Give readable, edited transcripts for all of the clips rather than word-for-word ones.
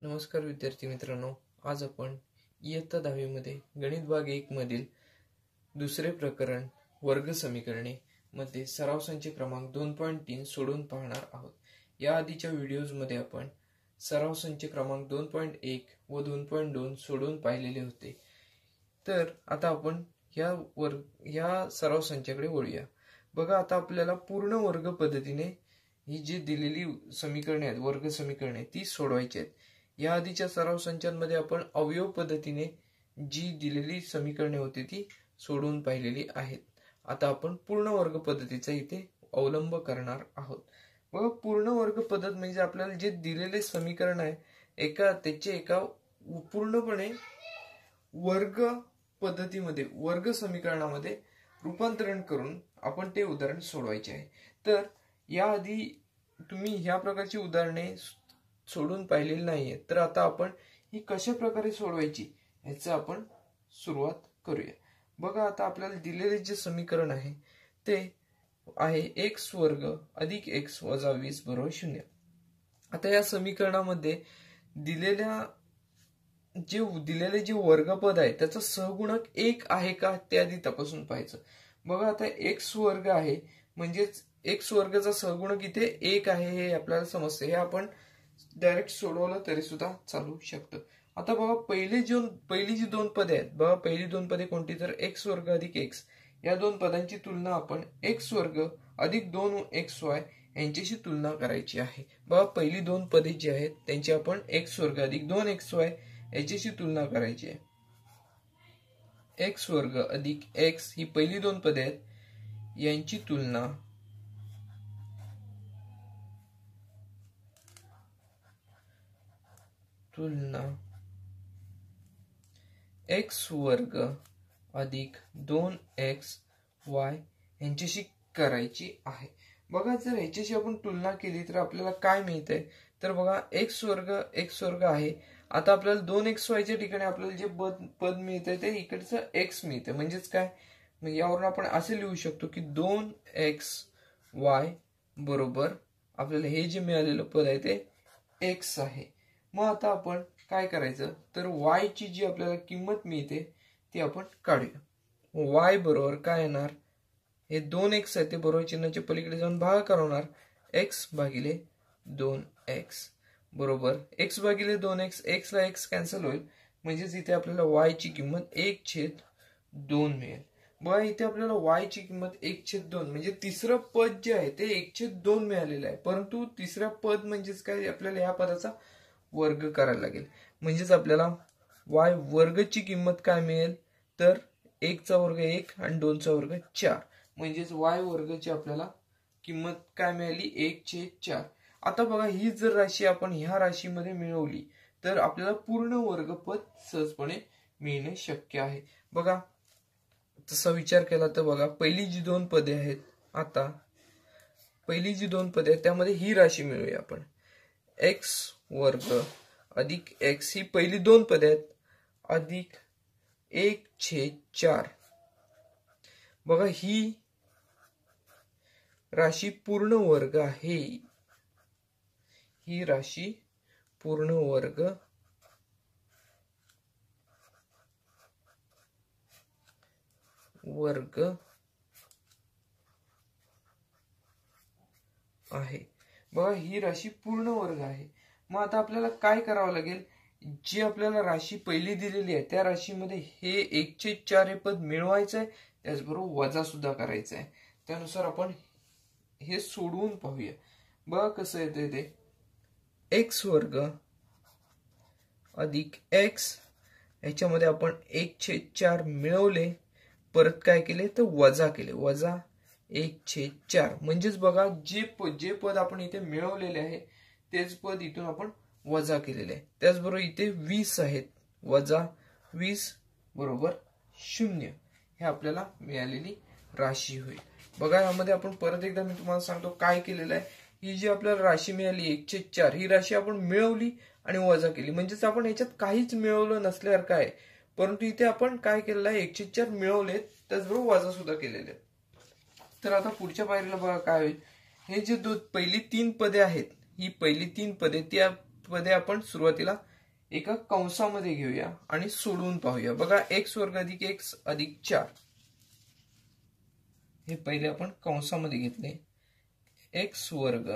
नमस्कार विद्यार्थी मित्रांनो, आज आपण इयत्ता 10वी मध्ये गणित भाग 1 मधील दुसरे प्रकरण वर्ग समीकरणे मध्ये सराव संच क्रमांक 2.3 सोडवून पाहणार आहोत। या आधीच्या व्हिडिओज मध्ये आपण सराव संच क्रमांक 2.1 व 2.2 सोडवून पाहिलेले होते। तर आता आपण या सराव संचाकडे वळूया। बघा, आता आपल्याला पूर्ण वर्ग पद्धतीने ही जी दिलेली समीकरणे आहेत, वर्ग समीकरणे, ती सोडवायची आहेत। या आधीच्या सराव संचांमध्ये आपण अवयव पद्धतीने जी दिलेली समीकरणे होती ती सोडवून पाहिलेली आहेत। आता आपण पूर्ण वर्ग पद्धतीचा इथे अवलंब करणार आहोत। बघा, पूर्ण वर्ग पद्धत म्हणजे आपल्याला जे दिलेले समीकरण आहे त्याचे एका पूर्णपणे वर्ग पद्धतीमध्ये, वर्ग समीकरणामध्ये रूपांतरण करून आपण ते उदाहरण सोडवायचे आहे। तर याआधी तुम्ही ह्या प्रकारची उदाहरणे सोडून पाहिलेली नाहीये, तर आता आपण ही कशा प्रकारे सोडवायची याची आपण सुरुवात करूया। बघा, आता आपल्याला दिलेले जे समीकरण आहे ते आहे x वर्ग अधिक x वजा 20 बरोबर 0। आता या समीकरणामध्ये दिलेले जे वर्गपद आहे त्याचा सहगुणक 1 आहे का ते आधी तपासून पाहायचं। बघा, आता x वर्ग आहे म्हणजेच x वर्गाचा सहगुणक इथे 1 आहे हे आपल्याला समजते। हे आपण डायरेक्ट सोडवलं तरी सुद्धा चालू शकतं। आता बघा, पहिली जी दोन पदे आहेत, बघा पहिली दोन पदे कोणती, तर x वर्ग अधिक x, या दोन पदांची तुलना आपण x वर्ग अधिक 2xy यांच्याशी तुलना करायची आहे। बघा, पहिली दोन पदे जी आहेत त्यांची आपण x वर्ग अधिक 2xy याच्याशी तुलना करायची आहे। x वर्ग अधिक x ही पहिली दोन पदे आहेत, यांची तुलना x वर्ग अधिक 2xy यांच्याशी करायची आहे। बघा, जर याच्याशी आपण तुलना केली तर आपल्याला काय मिळतंय, तर बघा x वर्ग आहे। आता आपल्याला 2xy च्या ठिकाणी आपल्याला जे पद मिळतंय ते इकडचं x मिळतंय, म्हणजेच काय, मग यावरून आपण असे लिहू शकतो की 2xy बरोबर आपल्याला हे जे मिळालेलं पद आहे ते x आहे। मग आता आपण काय करायचं, तर y ची जी आपल्याला किंमत मिळते ती आपण काढूया। y बरोबर काय येणार, हे 2x आहे ते बरोबर चिन्हाच्या पलीकडे जाऊन भागाकार होणार, x भागिले 2x बरोबर x भागिले 2x, x ला x कॅन्सल होईल, म्हणजेच इथे आपल्याला y ची किंमत 1/2 मिळेल। बघा, इथे आपल्याला y ची किंमत 1/2 म्हणजे तिसरं पद जे आहे ते 1/2 मिळालेलं आहे, परंतु तिसरं पद म्हणजेच काय, आपल्याला या पदाचा वर्ग करायला लागेल, म्हणजेच आपल्याला y वर्गची किंमत काय मिळेल, तर 1 चा वर्ग 1 आणि 2 चा वर्ग 4, म्हणजेच y वर्गची आपल्याला किंमत काय मिळाली, 1/4। आता बघा, ही जर राशी आपण ह्या राशीमध्ये मिळवली तर आपल्याला पूर्ण वर्गपद सहजपणे मिळणे शक्य आहे। बघा, तसा विचार केला तर बघा, पहिली जी दोन पदे आहेत, आता पहिली जी दोन पदे आहेत त्यामध्ये ही राशी मिळवूया आपण, x वर्ग अधिक x ही पहिली दोन पदे आहेत अधिक 1/4। बघा, ही राशी पूर्ण वर्ग आहे, ही राशी पूर्ण वर्ग आहे। बघा, ही राशी पूर्ण वर्ग आहे। मग आता आपल्याला काय करावं लागेल, जी आपल्याला राशी पहिली दिलेली आहे त्या राशीमध्ये हे 1/4 हे पद मिळवायचं आहे, त्याचबरोबर वजा सुद्धा करायचं आहे। त्यानुसार आपण हे सोडवून पाहूया। बघा कसं येतंय ते, x वर्ग अधिक x याच्यामध्ये आपण 1/4 मिळवले, परत काय केले तर वजा केले, वजा 1/4, म्हणजेच बघा जे पद आपण इथे मिळवलेले आहे तेच पद इथून आपण वजा केलेले आहे। त्याचबरोबर इथे 20 आहेत, वजा 20 बरोबर 0 हे आपल्याला मिळालेली राशी होईल। बघा, यामध्ये आपण परत एकदा मी तुम्हाला सांगतो काय केलेलं आहे, ही जी आपल्याला राशी मिळाली 1/4 ही राशी आपण मिळवली आणि वजा केली, म्हणजेच आपण याच्यात काहीच मिळवलं नसल्यासारखं आहे, परंतु इथे आपण काय केलेलं आहे, 1/4 मिळवलेत त्याचबरोबर वजा सुद्धा केलेले आहेत। तर आता पुढच्या पायरीला बघा काय होईल, हे जे पहिली तीन पदे आहेत, ही पहिली तीन पदे त्या पदे आपण सुरुवातीला एका कंसामध्ये घेऊया आणि सोडवून पाहूया. बघा x वर्ग अधिक x अधिक 4 हे पहिले आपण कंसामध्ये घेतले. x वर्ग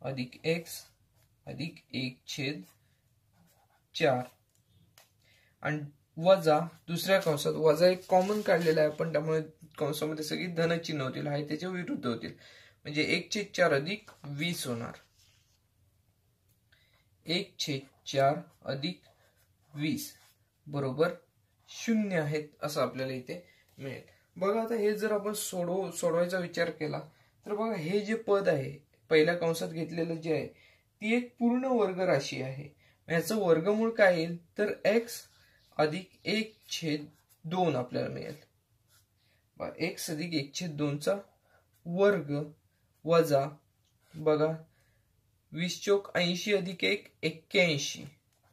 अधिक x अधिक 1/4 आणि वजा दुसऱ्या कंसात वजा एक कॉमन काढलेला आहे आपण, त्यामुळे कंसामध्ये सगळी धनचिन्ह होतील, आहे त्याच्या विरुद्ध होतील. म्हणजे 1/4 अधिक 20 होणार. 1/4 अधिक 20 बरोबर 0 आहेत असं आपल्याला इथे मिळेल. बघा आता हे जर आपण सोडवायचा विचार केला तर बघा हे जे पद आहे पहिल्या कंसात घेतलेलं जे आहे ती एक पूर्ण वर्ग राशी आहे. याचं वर्गमूळ काय येईल तर x अधिक 1/2 आपल्याला मिळेल. x अधिक 1/2 वर्ग वजा बघा 20 चोक 80 अधिक 1 81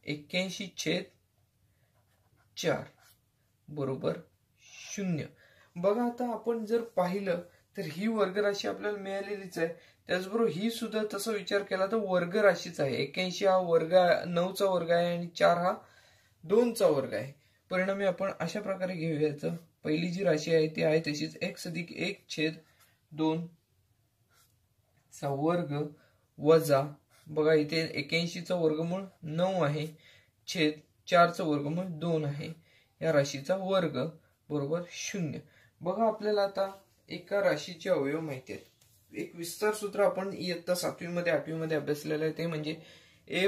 81/4 बरोबर 0. बघा आता आपण जर पाहिलं तर ही वर्ग राशी आपल्याला मिळालेलीच आहे. त्याचबरोबर ही सुद्धा तसा विचार केला तर वर्ग राशीच आहे. 81 हा वर्ग 9चा वर्ग आहे आणि 4 हा 2चा वर्ग आहे. परिणामी आपण अशा प्रकारे घेऊयाचं. पहिली जी राशी आहे ती आहे तशीच x अधिक 1/2 चा वर्ग वजा बघा इथे 81चा वर्गमूळ 9 आहे छेद 4चा वर्गमूळ 2 आहे. या राशीचा वर्ग बरोबर 0. बघा आपल्याला आता एका राशीचे अवयव माहिती आहेत. एक विस्तार सूत्र आपण इयत्ता 7वी मध्ये 8वी मध्ये अभ्यासलेलं आहे, ते म्हणजे a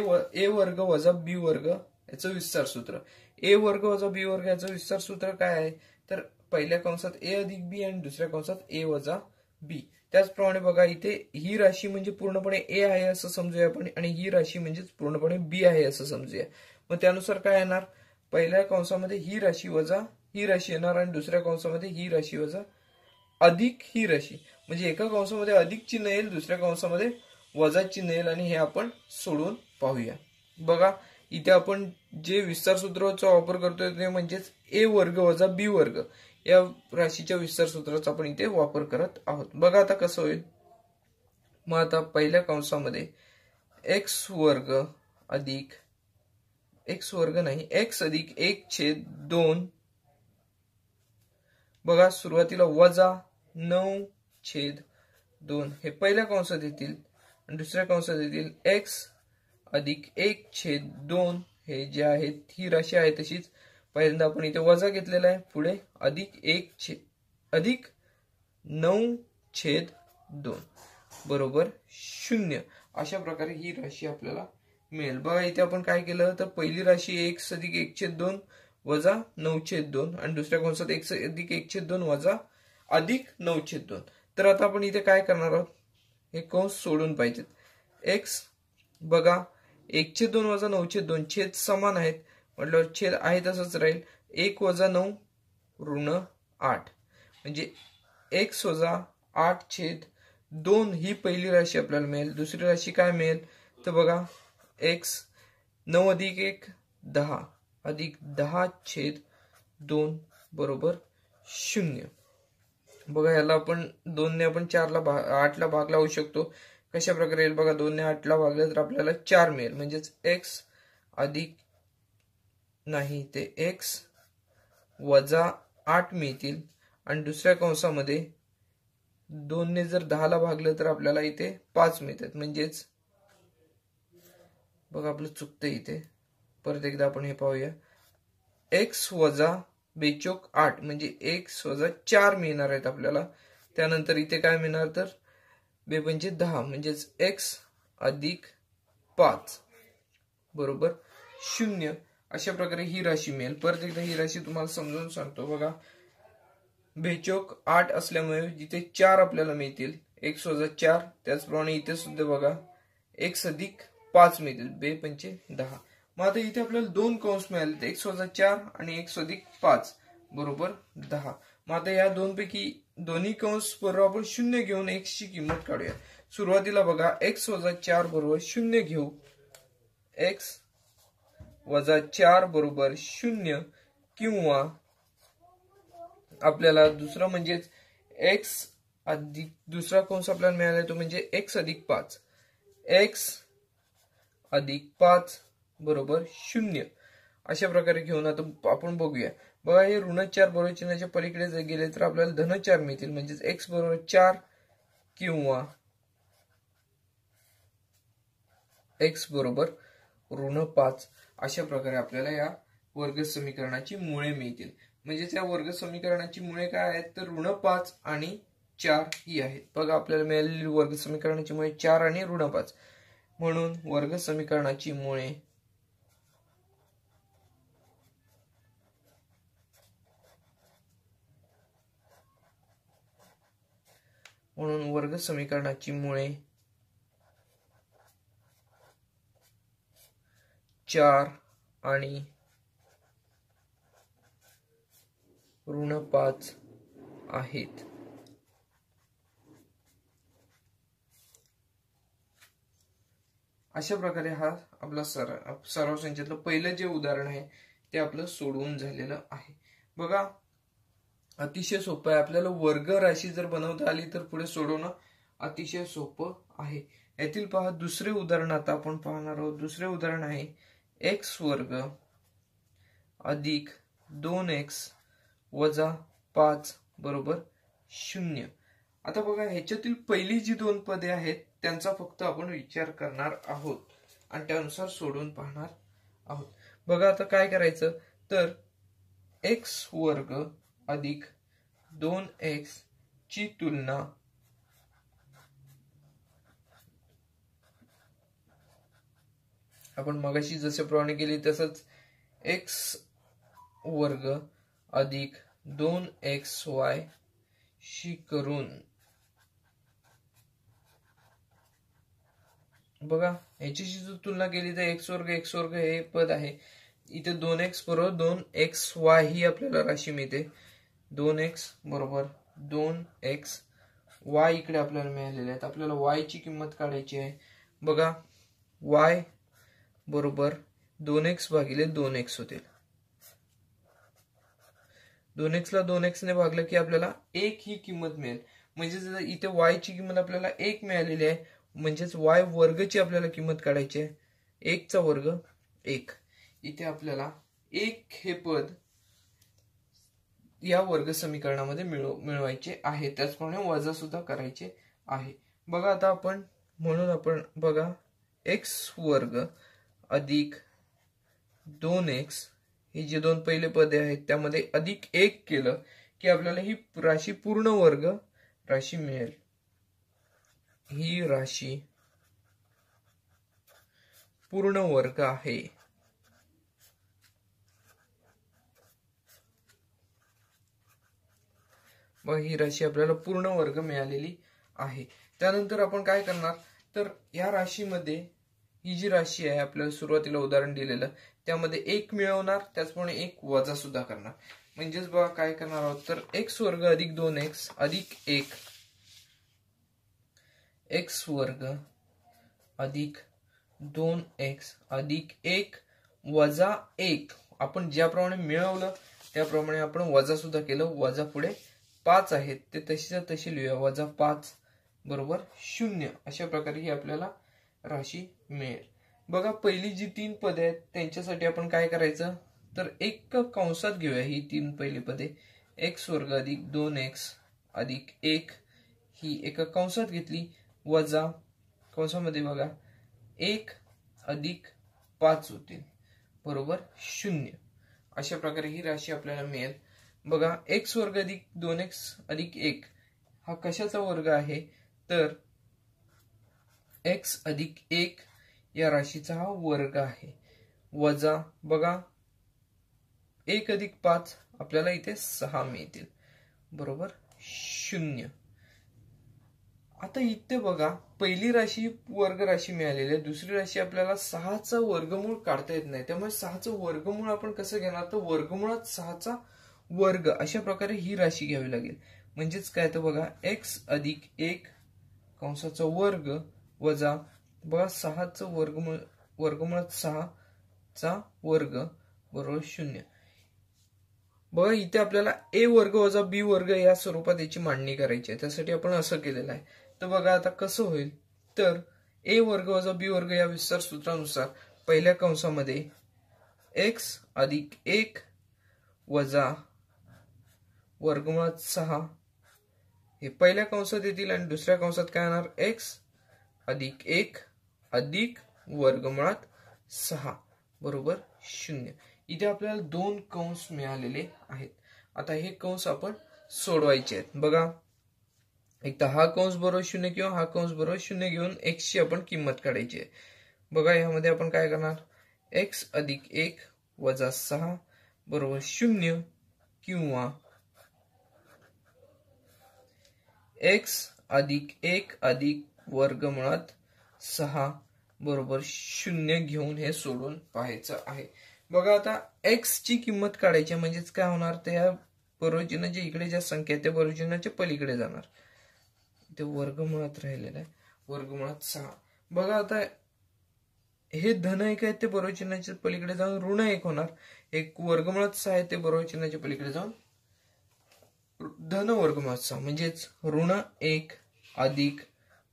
वर्ग वजा b वर्ग याचं विस्तार सूत्र. a वर्ग वजा b वर्ग याचं विस्तार सूत्र काय आहे तर पहिल्या कंसात a अधिक b आणि दुसऱ्या कंसात a वजा b. त्याचप्रमाणे बघा इथे ही राशी म्हणजे पूर्णपणे a आहे असं समजूया आपण आणि ही राशी म्हणजे पूर्णपणे b आहे असं समजूया. मग त्यानुसार काय येणार, पहिल्या कंसामध्ये ही राशी वजा ही राशी येणार आणि दुसऱ्या कंसामध्ये ही राशी वजा अधिक ही राशी. म्हणजे एका कंसामध्ये अधिक चिन्ह येईल, दुसऱ्या कंसामध्ये वजा चिन्ह येईल आणि हे आपण सोडवून पाहूया. बघा इथे आपण जे विस्तार सूत्राचा वापर करतोय ते म्हणजेच a वर्ग वजा b वर्ग या राशीच्या विस्तार सूत्राचा आपण इथे वापर करत आहोत. बघा आता कसं होईल. मग आता पहिल्या कंसामध्ये x वर्ग अधिक x वर्ग नाही x अधिक 1/2 बघा सुरुवातीला वजा 9/2 हे पहिल्या कंसात येतील आणि दुसऱ्या कंसात येतील x अधिक 1/2 हे जे आहेत ही राशी आहे तशीच पहिल्यांदा आपण इथे वजा घेतलेला आहे, पुढे अधिक 9/2 बरोबर 0. अशा प्रकारे ही राशी आपल्याला मिळेल. बघा इथे आपण काय केलं तर पहिली राशी x अधिक 1/2 वजा 9/2 आणि दुसऱ्या कंसात x अधिक 1/2 वजा अधिक 9/2. तर आता आपण इथे काय करणार आहोत, हे कंस सोडून पाहिजेत. x बघा 1/2 वजा 9/2 छेद समान आहेत म्हटल्यावर छेद आहे तसंच राहील. 1 वजा 9 ऋण 8 म्हणजे x वजा 8/2 ही पहिली राशी आपल्याला मिळेल. दुसरी राशी काय मिळेल तर बघा x 9 अधिक 1 10 अधिक 10/2 बरोबर 0. बघा याला आपण 2 ने आपण 8 ला भाग लावू शकतो. कशा प्रकारे येईल बघा, 2 ने 8 ला भागले तर आपल्याला 4 मिळेल. म्हणजेच x अधिक नाही ते x वजा 8 मिळतील आणि दुसऱ्या कंसामध्ये 2 ने जर 10 ला भागलं तर आपल्याला इथे 5 मिळतात. म्हणजेच बघा आपलं चुकतं इथे. परत एकदा आपण हे पाहूया. x वजा 2/8 म्हणजे x वजा 4 मिळणार आहेत आपल्याला. त्यानंतर इथे काय मिळणार तर 2×10 म्हणजेच x अधिक 5 बरोबर 0. अशा प्रकारे ही राशी मिळेल. परत एकदा ही राशी तुम्हाला समजावून सांगतो. बघा 2/8 असल्यामुळे जिथे 4 आपल्याला मिळतील x वजा 4, त्याचप्रमाणे इथे सुद्धा बघा x अधिक 5 मिळतील 2×10. मग आता इथे आपल्याला 2 कंस मिळाले, x वजा 4 आणि x अधिक 5 बरोबर 10. मग आता या दोनपैकी दोन्ही कंस बरोबर आपण 0 घेऊन x ची किंमत काढूया. सुरुवातीला बघा x वजा 4 बरोबर 0 घेऊ. x वजा 4 बरोबर 0 किंवा आपल्याला दुसरा म्हणजेच x अधिक दुसरा कंस आपल्याला मिळाला तो म्हणजे x अधिक 5. x अधिक 5 बरोबर 0 अशा प्रकारे घेऊन आता आपण बघूया. बघा हे ऋण 4 बरोबर चिन्हाच्या पलीकडे जर गेले तर आपल्याला धन 4 मिळतील. म्हणजेच x बरोबर 4 किंवा x बरोबर ऋण 5 अशा प्रकारे आपल्याला या वर्ग समीकरणाची मुळे मिळतील. म्हणजेच या वर्ग समीकरणाची मुळे काय आहेत तर ऋण 5 आणि 4 ही आहेत. बघा आपल्याला मिळालेली वर्ग समीकरणाची मुळे 4 आणि ऋण 5. म्हणून वर्ग समीकरणाची मुळे मुळे 4 आणि ऋण 5 आहेत. अशा प्रकारे हा आपला सराव संचातलं पहिलं जे उदाहरण आहे ते आपलं सोडवून झालेलं आहे. बघा अतिशय सोपं आहे. आपल्याला वर्ग राशी जर बनवता आली तर पुढे सोडवणं अतिशय सोपं आहे. यातील पहा दुसरे उदाहरण आता आपण पाहणार आहोत. दुसरे उदाहरण आहे x वर्ग अधिक 2x वजा 5 बरोबर 0. आता बघा ह्याच्यातील पहिली जी दोन पदे आहेत त्यांचा फक्त आपण विचार करणार आहोत आणि त्यानुसार सोडून पाहणार आहोत. बघा आता काय करायचं तर x वर्ग अधिक 2x ची तुलना आपण मगाशी जसे प्रमाणे केली तसंच x वर्ग अधिक 2xy शी करून बघा याच्याशी जर तुलना केली तर x वर्ग हे पद आहे. इथे 2x बरोबर 2xy ही आपल्याला राशी मिळते. 2x बरोबर 2xy इकडे आपल्याला मिळालेले आहेत. आपल्याला y ची किंमत काढायची आहे. बघा y बरोबर 2x भागिले 2x होते. 2x ला 2x ने भागलं की आपल्याला 1 ही किंमत मिळेल. म्हणजे इथे y ची किंमत आपल्याला 1 मिळालेली आहे. म्हणजेच y वर्गची आपल्याला किंमत काढायची आहे. 1 चा वर्ग 1. इथे आपल्याला 1 हे पद या वर्ग समीकरणामध्ये मिळवायचे आहे. त्याचप्रमाणे वजा सुद्धा करायचे आहे. बघा आता आपण बघा x वर्ग अधिक 2x हे जे दोन पहिले पदे आहेत त्यामध्ये अधिक 1 केलं की आपल्याला ही राशी पूर्ण वर्ग राशी मिळेल. ही राशी पूर्ण वर्ग आहे. मग ही राशी आपल्याला पूर्ण वर्ग मिळालेली आहे. त्यानंतर आपण काय करणार तर या राशीमध्ये ही जी राशी आहे आपल्याला सुरुवातीला उदाहरण दिलेलं त्यामध्ये 1 मिळवणार. त्याचप्रमाणे 1 वजा सुद्धा करणार. म्हणजेच बघा काय करणार आहोत तर x वर्ग अधिक 2x अधिक 1 x वर्ग अधिक 2x अधिक 1 वजा 1 आपण ज्याप्रमाणे मिळवलं त्याप्रमाणे आपण वजा सुद्धा केलं. वजा पुढे 5 आहेत ते तशी लिहूया. वजा 5 बरोबर 0 अशा प्रकारे ही आपल्याला राशी मिळेल. बघा पहिली जी 3 पदे आहेत त्यांच्यासाठी आपण काय करायचं तर एक कंसात घेऊया ही 3 पहिली पदे. x वर्ग अधिक 2x अधिक 1 ही एका कंसात घेतली. वजा कंसामध्ये बघा 1 अधिक 5 होतील बरोबर 0 अशा प्रकारे ही राशी आपल्याला मिळेल. बघा x वर्ग अधिक 2x अधिक 1 हा कशाचा वर्ग आहे तर x अधिक 1 या राशीचा हा वर्ग आहे. वजा बघा 1 अधिक 5 आपल्याला इथे 6 मिळतील बरोबर 0. आता इथे बघा पहिली राशी वर्ग राशी मिळालेली आहे. दुसरी राशी आपल्याला 6चा वर्गमूळ काढता येत नाही. त्यामुळे 6चं वर्गमूळ आपण कसं घेणार तर वर्गमुळात 6चा वर्ग अशा प्रकारे ही राशी घ्यावी लागेल. म्हणजेच काय तर बघा x अधिक 1 कंसाचा वर्ग वजा बघा 6चं वर्गमुळात 6चा वर्ग बरोबर 0. बघा इथे आपल्याला a वर्ग वजा b वर्ग या स्वरूपात याची मांडणी करायची आहे. त्यासाठी आपण असं केलेलं आहे. तर बघा आता कसं होईल तर a वर्ग वजा b वर्ग या विस्तार सूत्रानुसार पहिल्या कंसामध्ये x अधिक 1 वजा वर्गमुळात 6 हे पहिल्या कंसात येतील आणि दुसऱ्या कंसात काय येणार x अधिक 1 अधिक वर्गमुळात 6 बरोबर 0. इथे आपल्याला दोन कंस मिळालेले आहेत. आता हे कंस आपण सोडवायचे आहेत. बघा एक तर हा कंस बरोबर 0 किंवा हा कंस बरोबर 0 घेऊन x ची आपण किंमत काढायची आहे. बघा यामध्ये आपण काय करणार x अधिक 1 वजा 6 बरोबर 0 किंवा x अधिक 1 अधिक वर्गमुळात 6 बरोबर 0 घेऊन हे सोडून पाहायचं आहे. बघा आता x ची किंमत काढायची म्हणजेच काय होणार त्या बरोबरचिन्हाच्या इकडे ज्या संख्या त्या बरोबरचिन्हाच्या पलीकडे जाणार. ते वर्गमुळात राहिलेलं आहे वर्गमुळात 6. बघा आता हे धन 1 आहे ते बरोबरचिन्हाच्या पलीकडे जाऊन ऋण 1 होणार. एक वर्गमुळात 6 आहे ते बरोबरचिन्हाच्या पलीकडे जाऊन धन वर्गमुळात 6 म्हणजेच ऋण 1 अधिक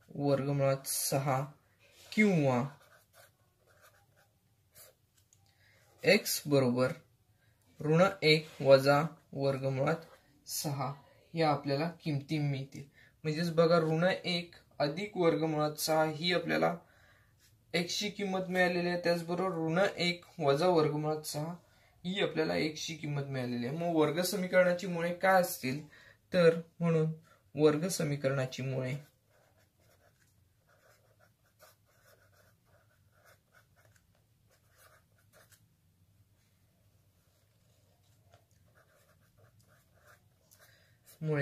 वर्गमुळात 6 किंवा x बरोबर ऋण 1 वजा वर्गमुळात 6 या आपल्याला किमती मिळतील. म्हणजेच बघा ऋण 1 अधिक वर्गमुळात 6 ही आपल्याला x ची किंमत मिळालेली आहे. त्याचबरोबर ऋण 1 वजा वर्गमुळात 6 ही आपल्याला x ची किंमत मिळालेली आहे. मग वर्ग समीकरणाची मुळे काय असतील तर म्हणून वर्ग समीकरणाची मुळे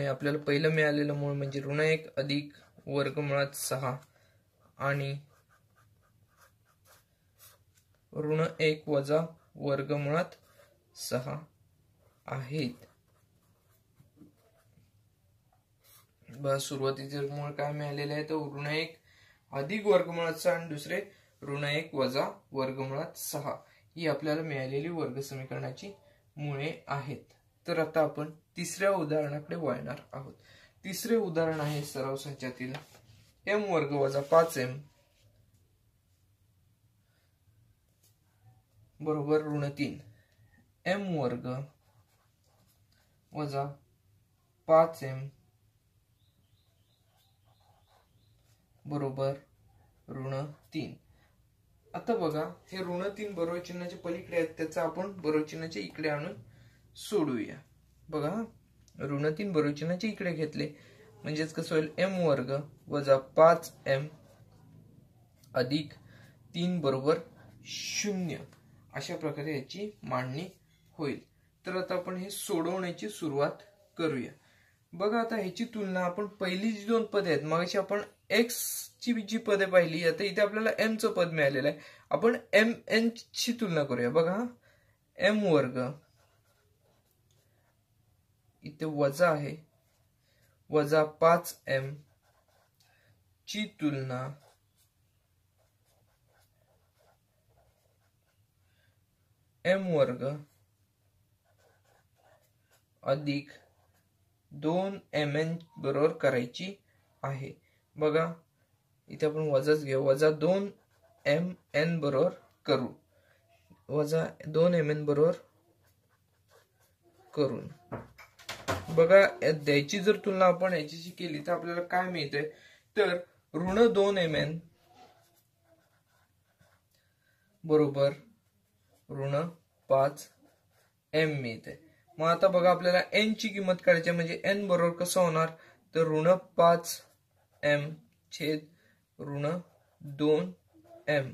आपल्याला पहिलं मिळालेलं मूळ म्हणजे ऋण 1 अधिक वर्गमुळात 6 आणि ऋण 1 वजा वर्गमुळात 6 आहेत. सुरुवातीचे मूळ काय मिळालेले आहे तर ऋण 1 अधिक वर्गमुळात 6 आणि दुसरे ऋण 1 वजा वर्गमुळात 6 ही आपल्याला मिळालेली वर्ग समीकरणाची मुळे आहेत. तर आता आपण तिसऱ्या उदाहरणाकडे वळणार आहोत. तिसरे उदाहरण आहे सराव संचातील m वर्ग वजा 5m बरोबर ऋण 3. m वर्ग वजा 5m बरोबर ऋण 3. आता बघा हे ऋण 3 बरोबर चिन्हाच्या पलीकडे आहेत त्याचा आपण बरोबर चिन्हाच्या इकडे आणून सोडूया. बघा ऋण 3 बरोबर चिन्हाच्या इकडे घेतले म्हणजेच कसं होईल m वर्ग वजा 5m अधिक 3 बरोबर 0 अशा प्रकारे याची मांडणी होईल. तर आता आपण हे सोडवण्याची सुरुवात करूया. बघा आता ह्याची तुलना आपण पहिली जी दोन पदे आहेत मगाशी आपण x ची जी पदे पाहिली आता इथे आपल्याला m चं पद मिळालेलं आहे. आपण mn ची तुलना करूया. बघा m वर्ग इथे वजा आहे वजा 5m ची तुलना m वर्ग अधिक 2mn बरोबर करायची आहे. बघा इथे आपण वजाच घेऊ वजा 2mn बरोबर करू वजा 2mn बरोबर करून बघा द्यायची जर तुलना आपण याच्याशी केली तर आपल्याला काय मिळते तर ऋण 2mn बरोबर ऋण 5m मिळते. मग आता बघा आपल्याला n ची किंमत काढायची म्हणजे n बरोबर कसं होणार तर ऋण 5m छेद ऋण 2m.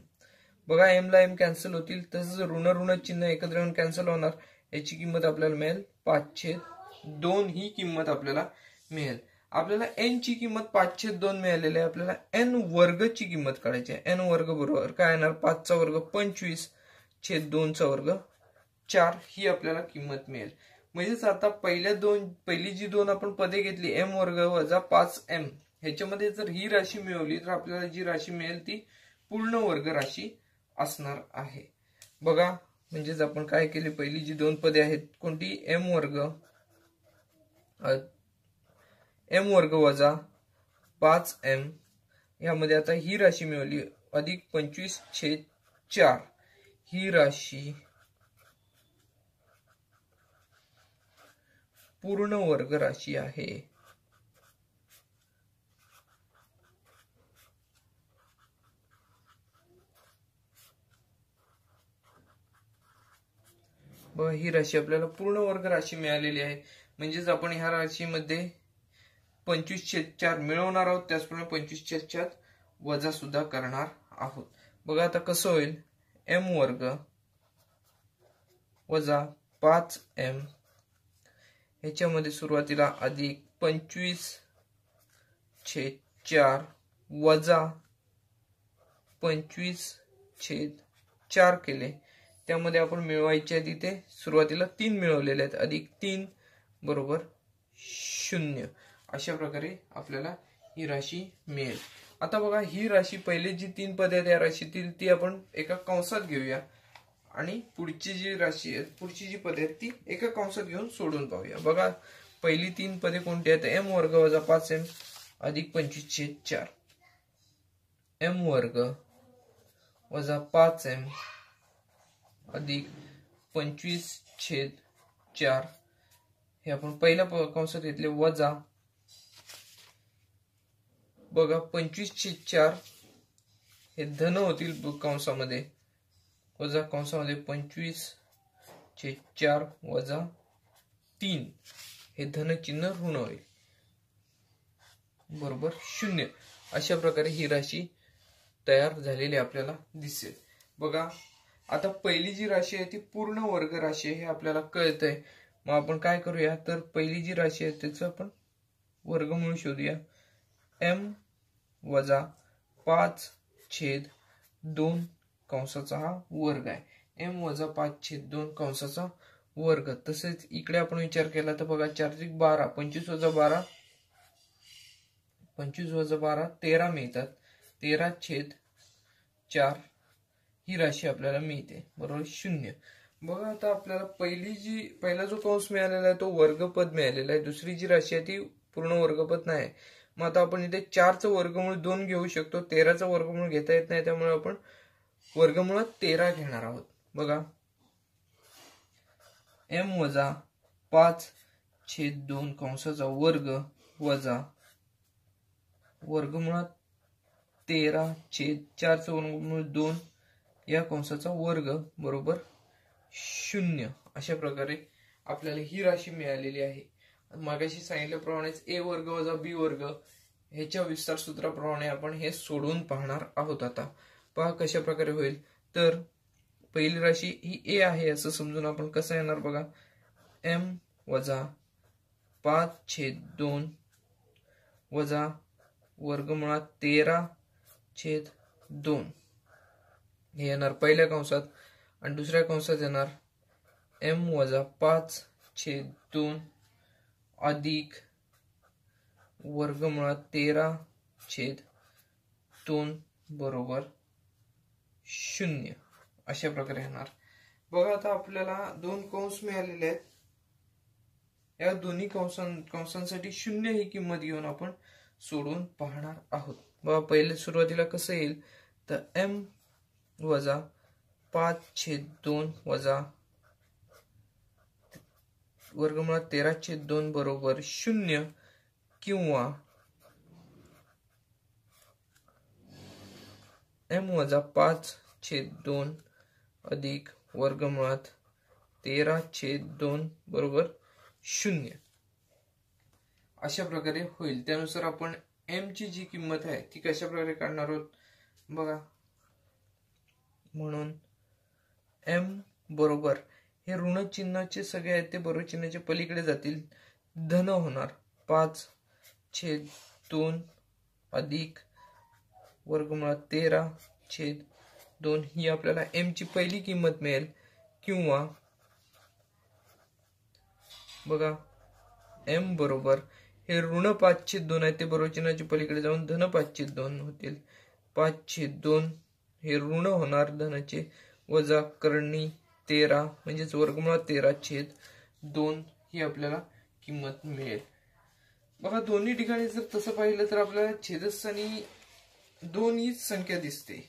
बघा m ला m कॅन्सल होतील तसंच ऋण ऋण चिन्ह एकत्र येऊन कॅन्सल होणार. याची किंमत आपल्याला मिळेल 5/2 ही किंमत आपल्याला मिळेल. आपल्याला n ची किंमत 5/2 मिळालेली आहे. आपल्याला n वर्ग ची किंमत काढायची आहे. n वर्ग बरोबर काय येणार 5 चा वर्ग 25/2 चा वर्ग 4 ही आपल्याला किंमत मिळेल. म्हणजेच आता पहिली जी दोन आपण पदे घेतली m वर्ग वजा 5m ह्याच्यामध्ये जर ही राशी मिळवली तर आपल्याला जी राशी मिळेल ती पूर्ण वर्ग राशी असणार आहे. बघा म्हणजेच आपण काय केले पहिली जी दोन पदे आहेत कोणती m वर्ग वजा 5m यामध्ये आता ही राशी मिळवली अधिक 25/4 ही राशी पूर्ण वर्ग राशी आहे. ही राशी आपल्याला पूर्ण वर्ग राशी मिळालेली आहे. म्हणजेच आपण ह्या राशीमध्ये 25/4 मिळवणार आहोत, त्याचप्रमाणे 25/4 वजा सुद्धा करणार आहोत. बघा आता कसं होईल. m वर्ग वजा 5m ह्याच्यामध्ये सुरुवातीला अधिक 25/4 वजा 25/4 केले. त्यामध्ये आपण मिळवायचे आधी ते सुरुवातीला 3 मिळवलेले आहेत. अधिक 3 बरोबर 0. अशा प्रकारे आपल्याला ही राशी मिळेल. आता बघा ही राशी पहिले जी 3 पदे आहेत या राशीतील ती आपण एका कंसात घेऊया आणि पुढची जी राशी आहे पुढची जी पदे आहेत ती एका कंसात घेऊन सोडून पाहूया. बघा पहिली 3 पदे कोणती आहेत. m वर्ग वजा 5m अधिक 25/4. m वर्ग वजा 5m अधिक 25/4 हे आपण पहिल्या कंसात घेतले. वजा बघा 25/4 हे धन होतील कंसामध्ये. वजा कंसामध्ये 25/4 वजा 3 हे धन चिन्ह ऋण होईल बरोबर 0. अशा प्रकारे ही राशी तयार झालेली आपल्याला दिसेल. बघा आता पहिली जी राशी आहे ती पूर्ण वर्ग राशी आहे हे आपल्याला कळतंय. मग आपण काय करूया तर पहिली जी राशी आहे त्याचं आपण वर्गमूळ शोधूया. m वजा 5/2 कंसाचा हा वर्ग आहे. m वजा 5/2 कंसाचा वर्ग. तसेच इकडे आपण विचार केला तर बघा 4×12 25 वजा 12 13 मिळतात. 13/4 ही राशी आपल्याला मिळते बरोबर 0. बघा आता आपल्याला पहिला जो कंस मिळालेला आहे तो वर्गपद मिळालेला आहे. दुसरी जी राशी आहे ती पूर्ण वर्गपद नाही. मग आता आपण इथे 4चं वर्गमूळ 2 घेऊ शकतो. 13चं वर्गमूळ घेता येत नाही त्यामुळे आपण वर्गमूळ 13 घेणार आहोत. बघा m वजा 5/2 कंसाचा वर्ग वजा वर्गमूळात 13/4चं वर्गमूळ 2 या कंसाचा वर्ग बरोबर 0. अशा प्रकारे आपल्याला ही राशी मिळालेली आहे. मागाशी सांगितल्याप्रमाणेच a वर्ग वजा b वर्ग ह्याच्या विस्तार सूत्राप्रमाणे आपण हे सोडवून पाहणार आहोत. आता पहा कशा प्रकारे होईल. तर पहिली राशी ही a आहे असं समजून आपण कसं येणार बघा. m वजा 5/2 वजा वर्गमुळात 13/2 हे येणार पहिल्या कंसात आणि दुसऱ्या कंसात येणार m वजा 5/2 अधिक वर्गमुळात 13/2 बरोबर 0. अशा प्रकारे येणार. बघा आता आपल्याला 2 कंस मिळालेले आहेत. या दोन्ही कंसांसाठी 0 ही किंमत घेऊन आपण सोडून पाहणार आहोत. बघा पहिले सुरुवातीला कसं येईल तर m वजा 5/2 वजा वर्गमुळात 13/2 बरोबर 0 किंवा m वजा 5/2 अधिक वर्गमुळात 13/2 बरोबर 0. अशा प्रकारे होईल. त्यानुसार आपण m ची जी किंमत आहे ती कशा प्रकारे काढणार आहोत बघा. म्हणून m बरोबर हे ऋण चिन्हाचे सगळे आहेत ते बरोबर चिन्हाच्या पलीकडे जातील. धन होणार 5/2 अधिक वर्गमुळात 13/2 ही आपल्याला m ची पहिली किंमत मिळेल. किंवा बघा m बरोबर हे ऋण 5/2 आहे ते बरोबर चिन्हाच्या पलीकडे जाऊन धन 5/2 होतील. 5/2 हे ऋण होणार धनाचे वजा करणी 13 म्हणजेच वर्गमुळात 13/2 ही आपल्याला किंमत मिळेल. बघा दोन्ही ठिकाणी जर तसं पाहिलं तर आपल्याला छेदस्थानी 2 हीच संख्या दिसते.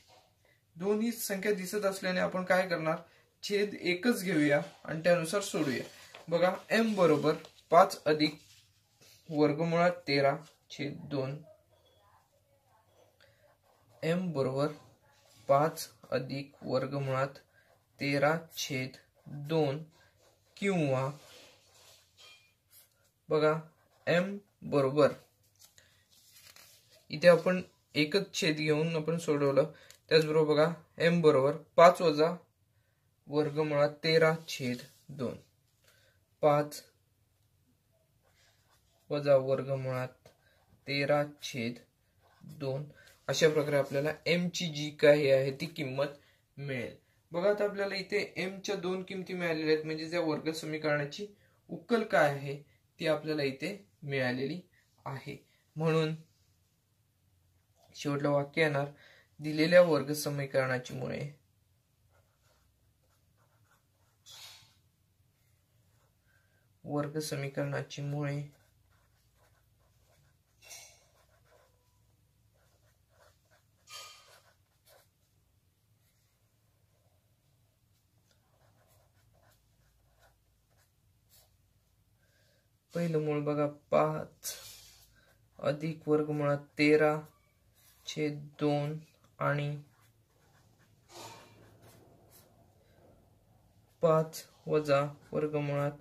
दोन्ही संख्या दिसत असल्याने आपण काय करणार, छेद एकच घेऊया आणि त्यानुसार सोडूया. बघा m बरोबर 5 अधिक वर्गमुळात 13/2. m बरोबर 5 अधिक वर्गमुळात 13/2 किंवा बघा m बरोबर, इथे आपण एकच छेद घेऊन आपण सोडवलं. त्याचबरोबर बघा m बरोबर 5 वजा वर्गमुळात 13/2. 5 वजा वर्गमुळात 13/2 अशा प्रकारे आपल्याला m ची जी काही आहे ती किंमत मिळेल. बघा आता आपल्याला इथे m च्या दोन किमती मिळालेल्या आहेत, म्हणजे त्या वर्ग समीकरणाची उकल काय आहे ती आपल्याला इथे मिळालेली आहे. म्हणून शेवटलं वाक्य येणार, दिलेल्या वर्ग समीकरणाची मुळे पहिलं मूळ बघा 5 अधिक वर्गमुळात 13/2 आणि 5 वजा वर्गमुळात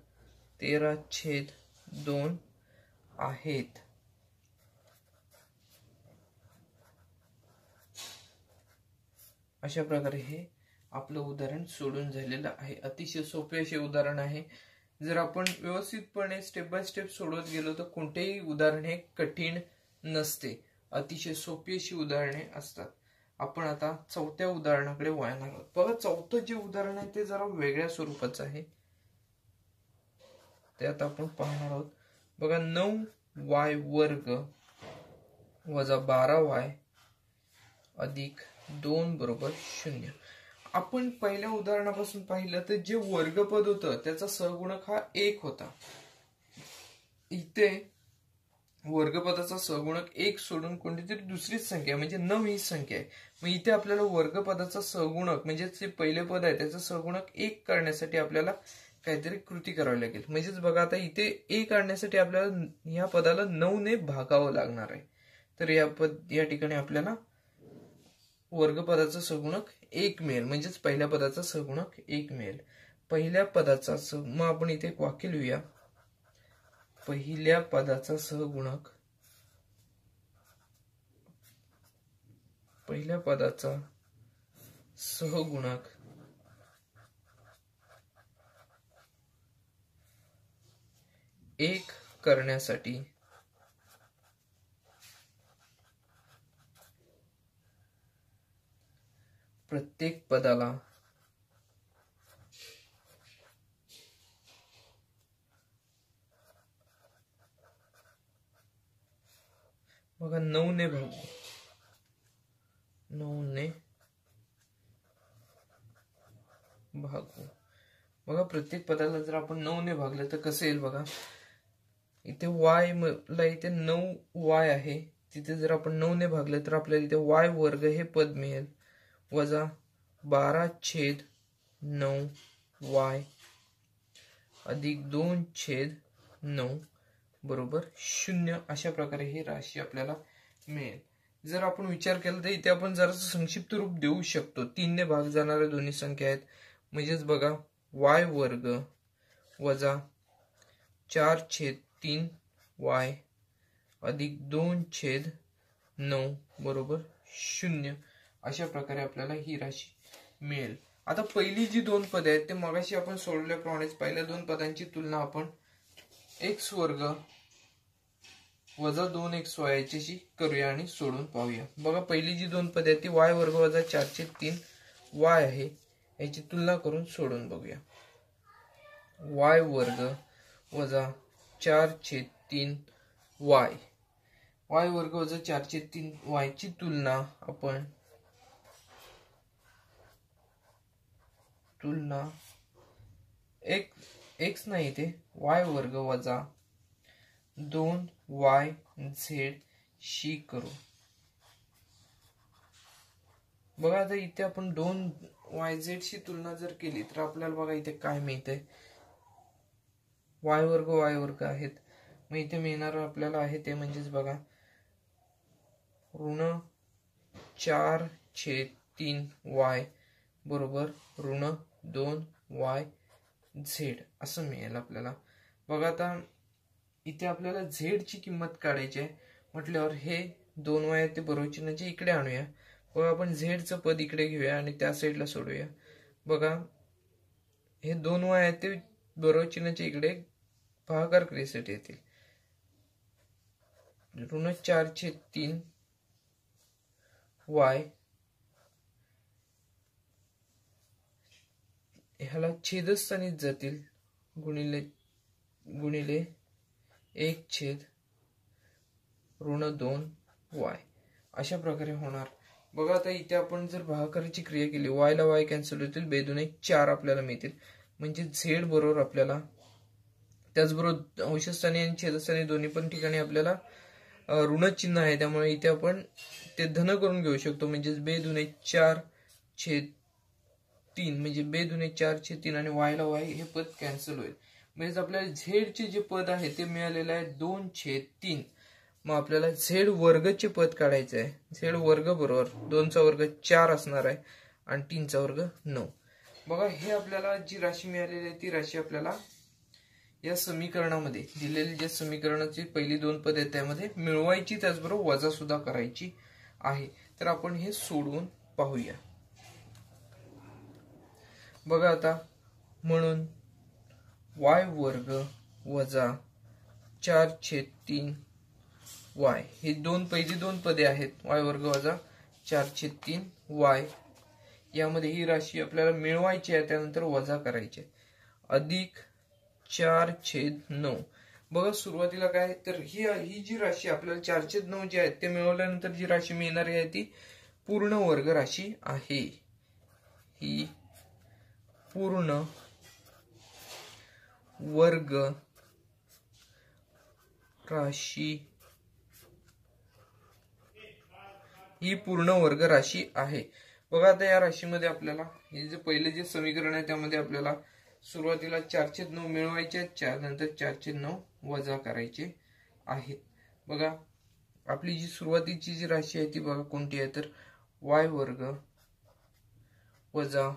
13/2 आहेत. अशा प्रकारे हे आपलं उदाहरण सोडून झालेलं आहे. अतिशय सोपे असे उदाहरण आहे. जर आपण व्यवस्थितपणे स्टेप बाय स्टेप सोडवत गेलो तर कोणतेही उदाहरण हे कठीण नसते. अतिशय सोपी अशी उदाहरणे असतात. आपण आता चौथ्या उदाहरणाकडे वळणार आहोत. बघा चौथं जे उदाहरण आहे ते जरा वेगळ्या स्वरूपाचं आहे, ते आता आपण पाहणार आहोत. बघा 9y वर्ग वजा 12y अधिक 2 बरोबर 0. आपण पहिल्या उदाहरणापासून पाहिलं तर जे वर्गपद होतं त्याचा सहगुणक हा 1 होता. इथे वर्गपदाचा सहगुणक 1 सोडून कोणतीतरी दुसरीच संख्या म्हणजे 9 ही संख्या आहे. मग इथे आपल्याला वर्गपदाचा सहगुणक म्हणजे जे पहिले पद आहे त्याचा सहगुणक 1 करण्यासाठी आपल्याला काहीतरी कृती करावी लागेल. म्हणजेच बघा आता इथे 1 आणण्यासाठी आपल्याला या पदाला 9 ने भागावं लागणार आहे. तर या ठिकाणी आपल्याला वर्गपदाचा सहगुणक 1 मिळेल, म्हणजेच पहिल्या पदाचा सहगुणक 1 मिळेल. पहिल्या पदाचा मग आपण इथे एक वाक्य लिहूया. पहिल्या पदाचा सहगुणक 1 करण्यासाठी प्रत्येक पदाला बघा 9 ने भागू. बघा प्रत्येक पदाला जर आपण 9 ने भागलं तर कसं येईल बघा. इथे y ला इथे 9y आहे, तिथे जर आपण 9 ने भागलं तर आपल्याला इथे y वर्ग हे पद मिळेल वजा 12/9y अधिक 2/9 बरोबर 0. अशा प्रकारे ही राशी आपल्याला मिळेल. जर आपण विचार केला तर इथे आपण जरा संक्षिप्त रूप देऊ शकतो. 3 ने भाग जाणाऱ्या दोन्ही संख्या आहेत, म्हणजेच बघा y वर्ग वजा 4/3y अधिक 2/9 बरोबर 0. अशा प्रकारे आपल्याला ही राशी मिळेल. आता पहिली जी दोन पदे आहेत ते मगाशी आपण सोडवल्याप्रमाणेच पहिल्या दोन पदांची तुलना आपण x वर्ग वजा 2xy याच्याशी करूया आणि सोडून पाहूया. बघा पहिली जी दोन पदे आहेत ती y वर्ग वजा 4/3y आहे, याची तुलना करून सोडून बघूया. y वर्ग वजा 4/3y, y वर्ग वजा 4/3y ची तुलना आपण x नाही ते y वर्ग वजा 2yz शी करू. बघा आता इथे आपण दोन YZ ची तुलना जर केली तर आपल्याला बघा इथे काय मिळतंय, y वर्ग आहेत. मग इथे मिळणार आपल्याला आहे ते म्हणजेच बघा ऋण 4/3y बरोबर ऋण 2YZ असं मिळेल आपल्याला. बघा आता इथे आपल्याला z ची किंमत काढायची आहे म्हटल्यावर हे 2y ते बरोबर चिन्हाचे इकडे आणूया. बघा आपण z चं पद इकडे घेऊया आणि त्या साईडला सोडूया. बघा हे 2y आहेत ते बरोबर चिन्हाचे इकडे भागाकार क्रियेसाठी येतील. ऋण 4/3y ह्याला छेदस्थानीच जातील गुणिले 1/2y अशा प्रकारे होणार. बघा आता इथे आपण जर भागाकाराची क्रिया केली y ला y कॅन्सल होतील, 2×4 आपल्याला मिळतील. म्हणजे z बरोबर आपल्याला त्याचबरोबर अंशस्थानी आणि छेदस्थानी दोन्ही पण ठिकाणी आपल्याला ऋण चिन्ह आहे, त्यामुळे इथे आपण ते धन करून घेऊ शकतो. म्हणजे 2×4/3 म्हणजे 2×4/3 आणि y ला y हे पद कॅन्सल होईल. म्हणजे आपल्याला z चे जे पद आहे ते मिळालेले आहे 2/3. मग आपल्याला z वर्गचे पद काढायचे आहे. z वर्ग बरोबर 2चा वर्ग 4 असणार आहे आणि 3चा वर्ग 9. बघा हे आपल्याला जी राशी मिळालेली आहे ती राशी आपल्याला या समीकरणामध्ये दिलेली जे समीकरणाची पहिली दोन पद आहेत त्यामध्ये मिळवायची, त्याचबरोबर वजा सुद्धा करायची आहे. तर आपण हे सोडवून पाहूया. बघा आता म्हणून y वर्ग वजा 4/3y ही पहिली दोन पदे आहेत. y वर्ग वजा 4/3y यामध्ये ही राशी आपल्याला मिळवायची आहे, त्यानंतर वजा करायची अधिक 4/9. बघा सुरुवातीला काय तर ही जी राशी आपल्याला 4/9 जी आहे ते मिळवल्यानंतर जी राशी मिळणार आहे ती पूर्ण वर्ग राशी आहे. ही पूर्ण वर्ग राशी आहे. बघा आता या राशीमध्ये आपल्याला हे जे पहिले जे समीकरण आहे त्यामध्ये आपल्याला सुरुवातीला 4/9 मिळवायचे, नंतर 4/9 वजा करायचे आहेत. बघा आपली जी सुरुवातीची जी राशी आहे ती बघा कोणती आहे तर y वर्ग वजा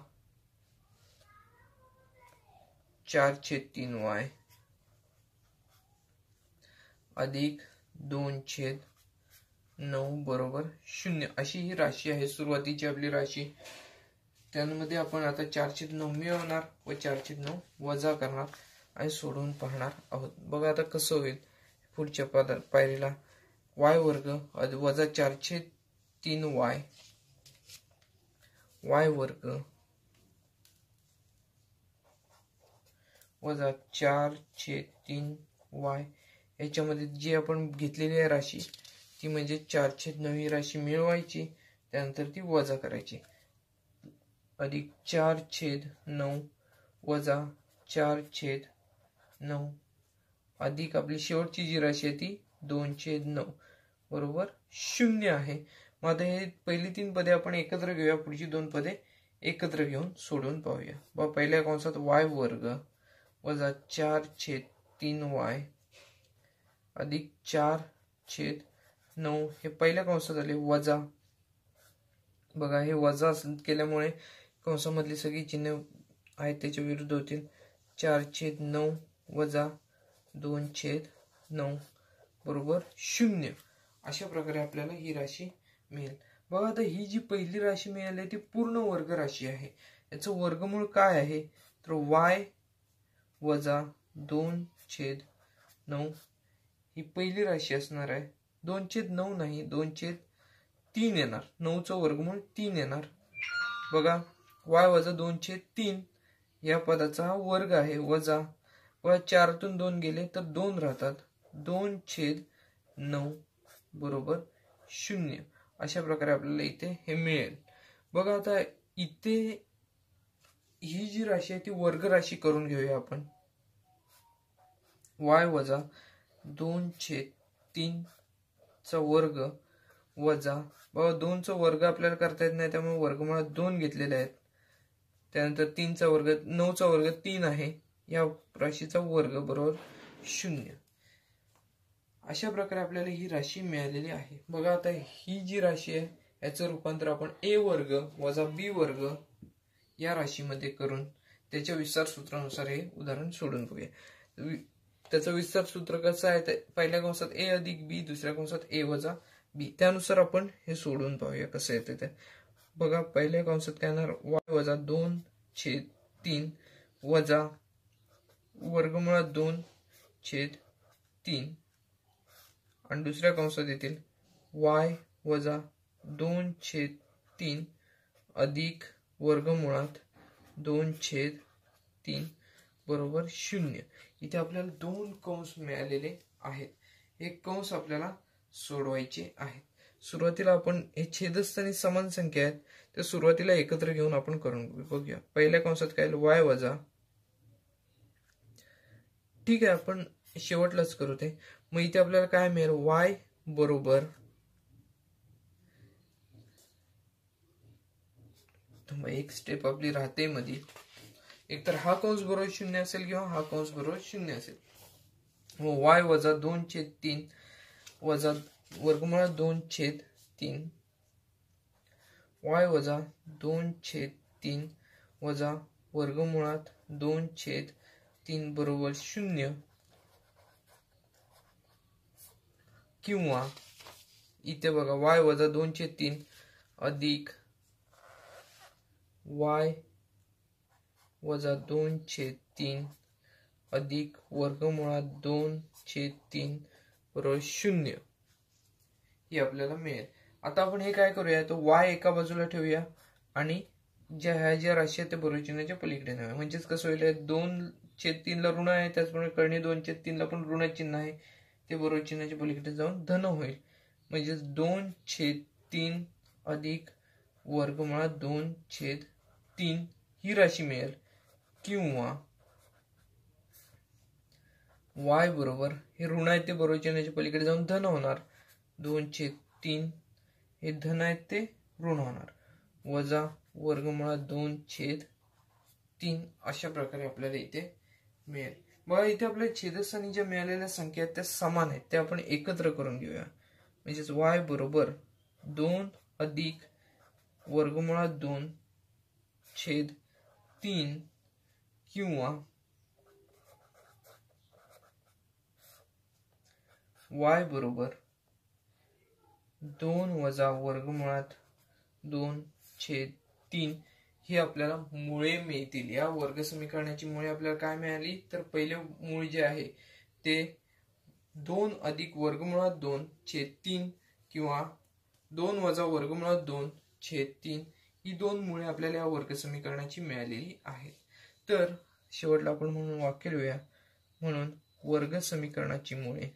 4/3y अधिक 2/9 बरोबर 0 अशी ही राशी आहे सुरुवातीची आपली राशी. त्यामध्ये आपण आता 4/9 मिळवणार व 4/9 वजा करणार आणि सोडवून पाहणार आहोत. बघा आता कसं होईल पुढच्या पायरीला y वर्ग वजा 4/3y y वर्ग वजा 4/3y याच्यामध्ये जी आपण घेतलेली आहे राशी ती म्हणजे 4/9 ही राशी मिळवायची, त्यानंतर ती वजा करायची. अधिक 4/9 वजा 4/9 अधिक आपली शेवटची जी राशी आहे ती 2/9 बरोबर 0 आहे. मग आता हे पहिली तीन पदे आपण एकत्र घेऊया, पुढची दोन पदे एकत्र घेऊन सोडवून पाहूया. पहिल्या कंसात y वर्ग वजा 4/3y अधिक 4/9 हे पहिल्या कंसात आले वजा. बघा हे वजा केल्यामुळे कंसामधली सगळी चिन्ह आहेत त्याच्या विरुद्ध होतील. 4/9 वजा 2/9 बरोबर 0 अशा प्रकारे आपल्याला ही राशी मिळेल. बघा आता ही जी पहिली राशी मिळाली ती पूर्ण वर्ग राशी आहे. याचं वर्गमूळ काय आहे तर y वजा 2/9 ही पहिली राशी असणार आहे. 2/9 नाही 2/3 येणार, 9चं वर्गमूळ 3 येणार. बघा y वजा 2/3 या पदाचा हा वर्ग आहे, वजा 4तून 2 गेले तर 2 राहतात, 2/9 बरोबर 0 अशा प्रकारे आपल्याला इथे हे मिळेल. बघा आता इथे ही जी राशी आहे ती वर्ग राशी करून घेऊया आपण. y वजा 2/3 चा वर्ग वजा बघा 2चा वर्ग आपल्याला करता येत नाही त्यामुळे वर्गमुळात 2 घेतलेले आहेत. त्यानंतर 3चा वर्ग 9चा वर्ग 3 आहे. या राशीचा वर्ग बरोबर 0. अशा प्रकारे आपल्याला ही राशी मिळालेली आहे. बघा आता ही जी राशी आहे याचं रूपांतर आपण a वर्ग वजा b वर्ग या राशीमध्ये करून त्याच्या विस्तार सूत्रानुसार हे उदाहरण सोडून बघूया. त्याचं विस्तार सूत्र कसं आहे, पहिल्या कंसात a अधिक b, दुसऱ्या कंसात a वजा b, त्यानुसार आपण हे सोडून पाहूया कसं येते ते. बघा पहिल्या कंसात काय येणार, y वजा 2/3 वजा वर्गमुळात 2/3 आणि दुसऱ्या कंसात येतील y वजा 2/3 अधिक वर्गमुळात 2/3 बरोबर 0. इथे आपल्याला 2 कंस मिळालेले आहेत. एक कंस आपल्याला सोडवायचे आहेत. सुरुवातीला आपण हे छेदस्थानी समान संख्या आहेत ते सुरुवातीला एकत्र घेऊन आपण करून बघूया. पहिल्या कंसात काय y वजा, ठीक आहे आपण शेवटलाच करू ते. मग इथे आपल्याला काय मिळेल, y बरोबर एक स्टेप आपली राहते मध्ये, एकतर हा कंस बरोबर 0 असेल किंवा हा कंस बरोबर 0 असेल. y वजा 2/3 वजा वर्गमुळात 2/3 y वजा 2/3 वजा वर्गमुळात 2/3 बरोबर 0. किंवा इथे बघा y वजा 2/3 अधिक y वजा 2/3 अधिक वर्गमुळात 2/3 बरोबर 0 हे आपल्याला मिळेल. आता आपण हे काय करूया, तो y एका बाजूला ठेवूया आणि ज्या राशी आहेत ते बरोबर चिन्हाच्या पलीकडे नव्हे. म्हणजेच कसं होईल, 2/3 ला ऋण आहे, त्याचप्रमाणे कर्णी 2/3 ला पण ऋण चिन्ह आहे, ते बरोबर चिन्हाच्या पलीकडे जाऊन धन होईल. म्हणजे 2/3 अधिक वर्गमुळात 2/3 ही राशी मिळेल. किंवा y बरोबर हे ऋण आहे ते बरोबर चिन्हाच्या पलीकडे जाऊन धन होणार, 2/3 हे धन आहेत ते ऋण होणार, वजा वर्गमुळात 2/3 अशा प्रकारे आपल्याला इथे मिळेल. बघा इथे आपल्या छेदस्थानी ज्या मिळालेल्या संख्या आहेत त्या समान आहेत, त्या आपण एकत्र करून घेऊया. म्हणजेच y बरोबर 2 अधिक वर्गमुळात 2/3 किंवा y बरोबर 2 वजा वर्गमुळात 2/3 ही आपल्याला मुळे मिळतील. या वर्ग समीकरणाची मुळे आपल्याला काय मिळाली, तर पहिले मूळ जे आहे ते 2 अधिक वर्गमुळात 2/3 किंवा 2 वजा वर्गमुळात 2/3 ही 2 मुळे आपल्याला या वर्ग समीकरणाची मिळालेली आहेत. तर शेवटला आपण म्हणून वाक्य लिहूया. म्हणून वर्ग समीकरणाची मुळे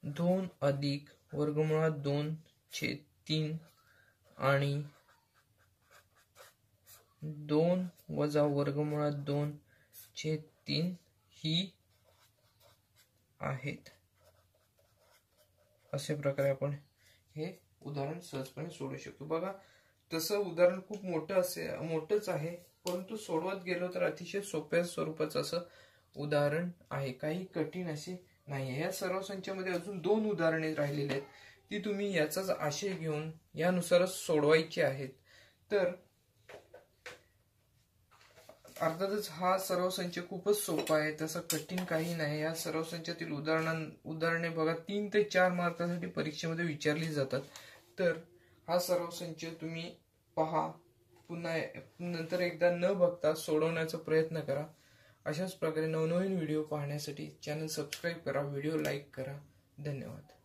दोन अधिक वर्गमुळात 2/3 आणि 2 वजा वर्गमुळात 2/3 ही आहेत. अशा प्रकारे आपण हे उदाहरण सहजपणे सोडू शकतो. बघा तसं उदाहरण खूप मोठंच आहे, परंतु सोडवत गेलो तर अतिशय सोप्या स्वरूपाचं असं उदाहरण आहे, काही कठीण असे नाही. या सर्व संचामध्ये अजून 2 उदाहरणे राहिलेली आहेत, ती तुम्ही याचाच आशय घेऊन यानुसारच सोडवायची आहेत. तर अर्थातच हा सर्व संच खूपच सोपा आहे, तसं कठीण काही नाही. या सर्व संचातील उदाहरणे बघा 3 ते 4 मार्कासाठी परीक्षेमध्ये विचारली जातात. तर हा सर्व संच तुम्ही पहा, पुन्हा नंतर एकदा न बघता सोडवण्याचा प्रयत्न करा. अशाच प्रकारे नवनवीन व्हिडिओ पाहण्यासाठी चॅनल सबस्क्राईब करा, व्हिडिओ लाईक करा. धन्यवाद.